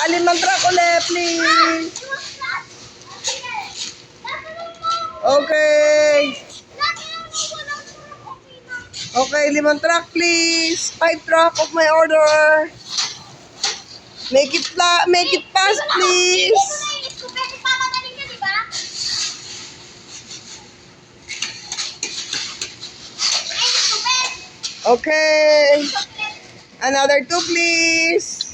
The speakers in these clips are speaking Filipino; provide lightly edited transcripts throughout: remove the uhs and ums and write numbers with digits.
Limang truck ulit, please. Okay. Okay, 5 truck, please. 5 truck of my order. Make it fast, please. Okay. Another 2, please.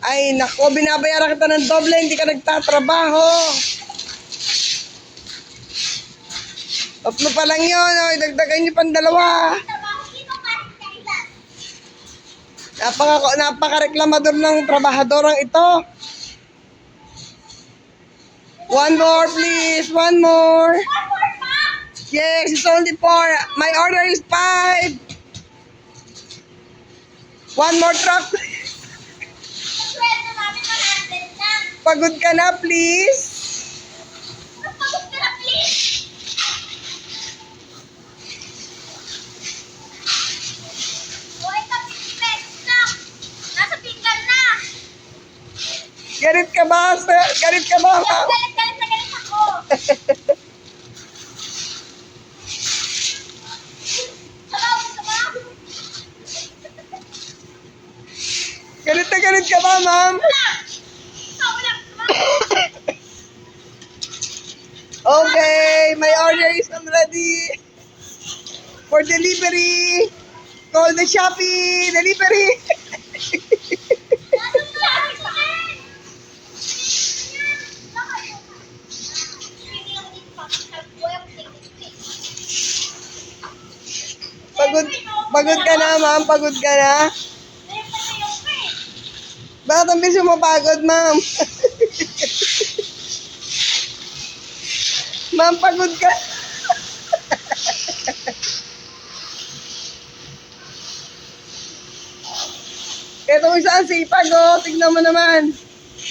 Ay, nako, binabayaran kita ng doble, hindi ka nagtatrabaho. Tatlo pa lang yun, oh, idagdagan nyo pang 2. Napaka-reklamador ng trabahadorang ito. 1 more, please. 1 more. Yes, it's only 4. My order is 5. 1 more truck. Pagod ka na, please. Galit ka ba, sir? Galit ka ba, ma'am? Galit ako. Galit ka ba, ma'am? Okay, my order is already for delivery. Call the Shopee delivery. Pagod ka na, ma'am. Pagod ka na. Bakit ang bilis mo mapagod, ma'am? Ma'am, pagod ka. Ito isa ang sipag, oh. Tignan mo naman.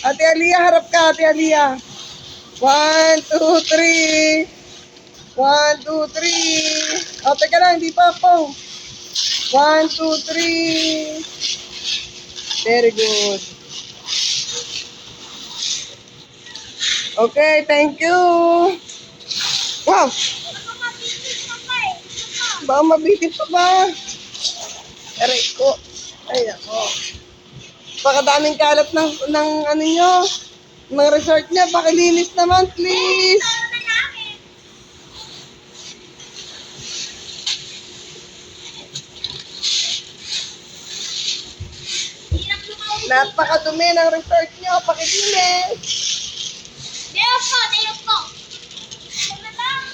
Ate Aliyah, harap ka, Ate Aliyah. 1, 2, 3. 1, 2, 3. O, teka lang, di pa ako. 1, 2, 3. Very good. Okay, thank you. Wow! Baka mabitin pa ba? Aray ko. Ay, ako. Baka daming kalat ng ano nyo. Ng resort niya. Pakilinis naman, please. Napakadumi ng resort nyo. Pakilinis.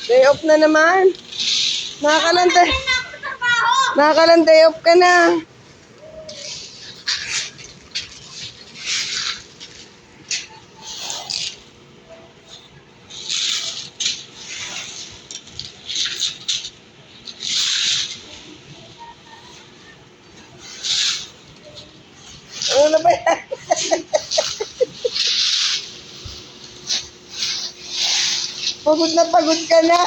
Day off na naman. Nakakalang day off ka na. Ano na ba yan? Pagod ka na.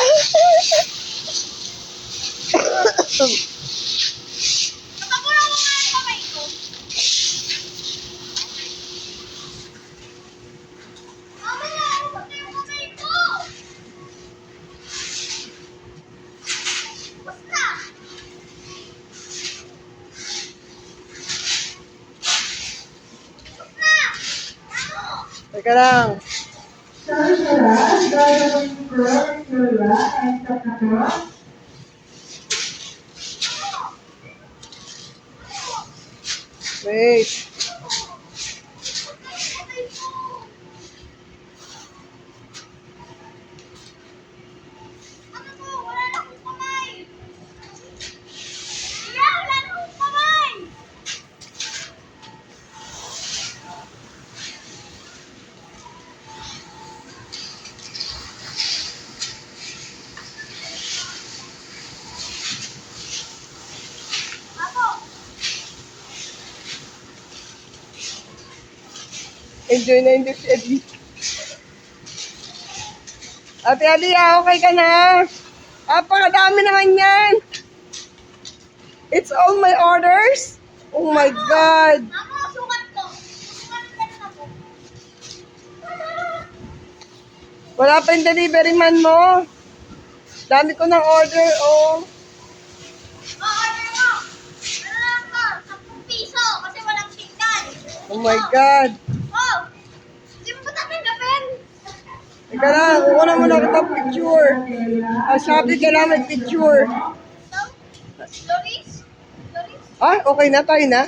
Teka lang. Wait. Enjoy na enjoy si Eddie. Ate Aliyah, okay ka na? Napakadami naman yan. It's all my orders? Oh my God. Ako, sukat ko. Sukat ka na ako. Wala pa yung delivery man mo. Dami ko ng order, oh. Order mo. Ano lang ko? 10 piso kasi walang tingnan. Oh my God. Oh! Di mo ba tatanggapin? Teka lang, kukunan mo na kita picture. Shopee, kailangan may picture. So, Loris? Loris? Ah, okay na, tayo na.